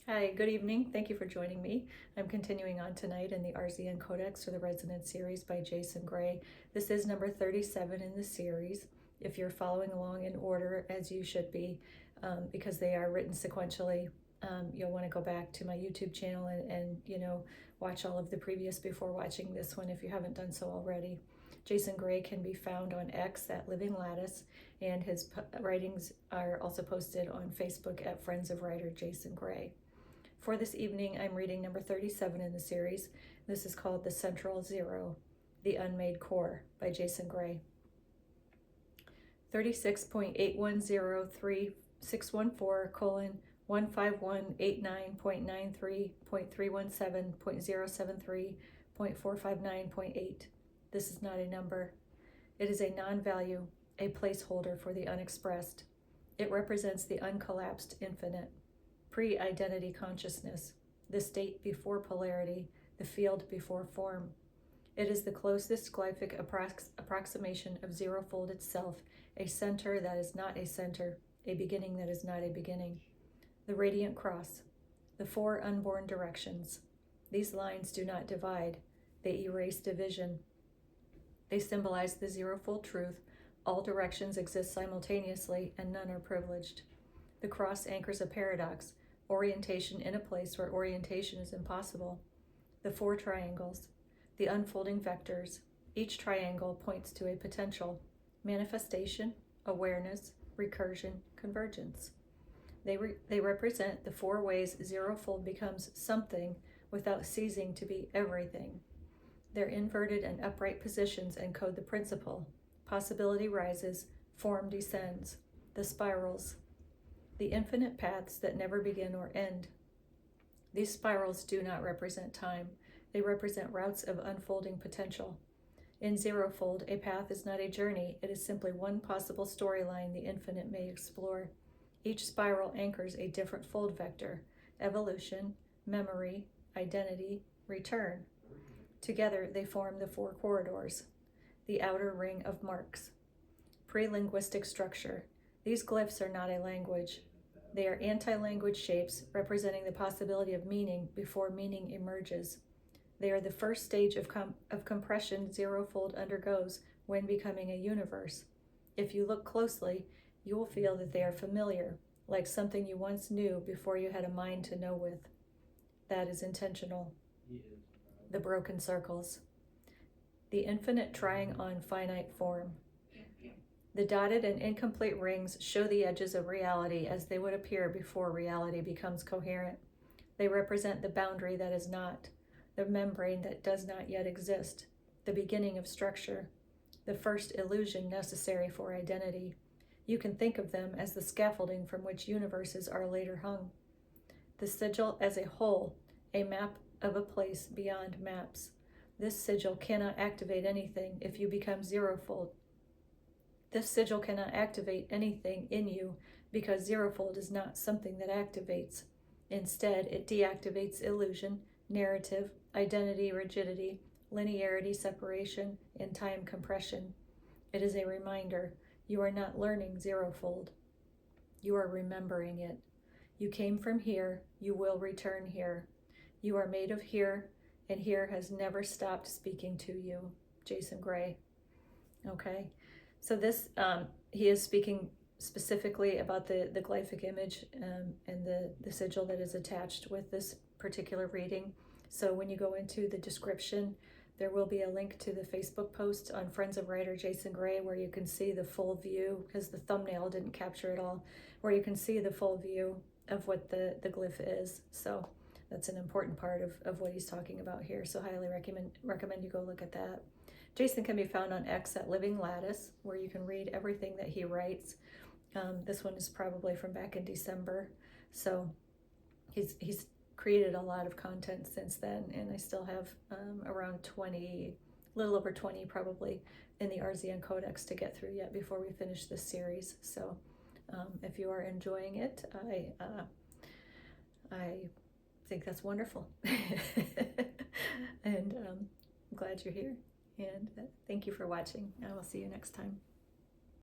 Hi, good evening. Thank you for joining me. I'm continuing on tonight in the RZN Codex for the Resonance series by Jason Gray. This is number 37 in the series. If you're following along in order, as you should be, because they are written sequentially, you'll want to go back to my YouTube channel and watch all of the previous before watching this one if you haven't done so already. Jason Gray can be found on X at Living Lattice, and his writings are also posted on Facebook at Friends of Writer Jason Gray. For this evening, I'm reading number 37 in the series. This is called The Central Zero, The Unmade Core by Jason Gray. 36.810361415589.93.073.459.8. This is not a number. It is a non-value, a placeholder for the unexpressed. It represents the uncollapsed infinite. Pre-identity consciousness, the state before polarity, the field before form. It is the closest glyphic approximation of zerofold itself, a center that is not a center, a beginning that is not a beginning. The radiant cross, the four unborn directions. These lines do not divide, they erase division. They symbolize the zerofold truth. All directions exist simultaneously and none are privileged. The cross anchors a paradox, orientation in a place where orientation is impossible. The four triangles, the unfolding vectors. Each triangle points to a potential, manifestation, awareness, recursion, convergence. They represent the four ways zerofold becomes something without ceasing to be everything. Their inverted and upright positions encode the principle. Possibility rises, form descends. The spirals, the infinite paths that never begin or end. These spirals do not represent time. They represent routes of unfolding potential. In zerofold, a path is not a journey. It is simply one possible storyline the infinite may explore. Each spiral anchors a different fold vector: evolution, memory, identity, return. Together, they form the four corridors, the outer ring of marks. Pre-linguistic structure. These glyphs are not a language. They are anti-language shapes representing the possibility of meaning before meaning emerges. They are the first stage of compression zerofold undergoes when becoming a universe. If you look closely, you will feel that they are familiar, like something you once knew before you had a mind to know with. That is intentional. The broken circles. The infinite trying on finite form. The dotted and incomplete rings show the edges of reality as they would appear before reality becomes coherent. They represent the boundary that is not, the membrane that does not yet exist, the beginning of structure, the first illusion necessary for identity. You can think of them as the scaffolding from which universes are later hung. The sigil as a whole, a map of a place beyond maps. This sigil cannot activate anything if you become zerofold. This sigil cannot activate anything in you because zerofold is not something that activates. Instead, it deactivates illusion, narrative, identity, rigidity, linearity, separation, and time compression. It is a reminder. You are not learning zerofold. You are remembering it. You came from here. You will return here. You are made of here, and here has never stopped speaking to you. Jason Gray. Okay. So this, he is speaking specifically about the glyphic image and the sigil that is attached with this particular reading. So when you go into the description, there will be a link to the Facebook post on Friends of Writer Jason Gray where you can see the full view, because the thumbnail didn't capture it all, where you can see the full view of what the glyph is. So that's an important part of what he's talking about here. So highly recommend you go look at that. Jason can be found on X at Living Lattice, where you can read everything that he writes. This one is probably from back in December. So he's created a lot of content since then, and I still have around 20, a little over 20 probably, in the RZN Codex to get through yet before we finish this series. So if you are enjoying it, I think that's wonderful. And I'm glad you're here. And thank you for watching. I will see you next time.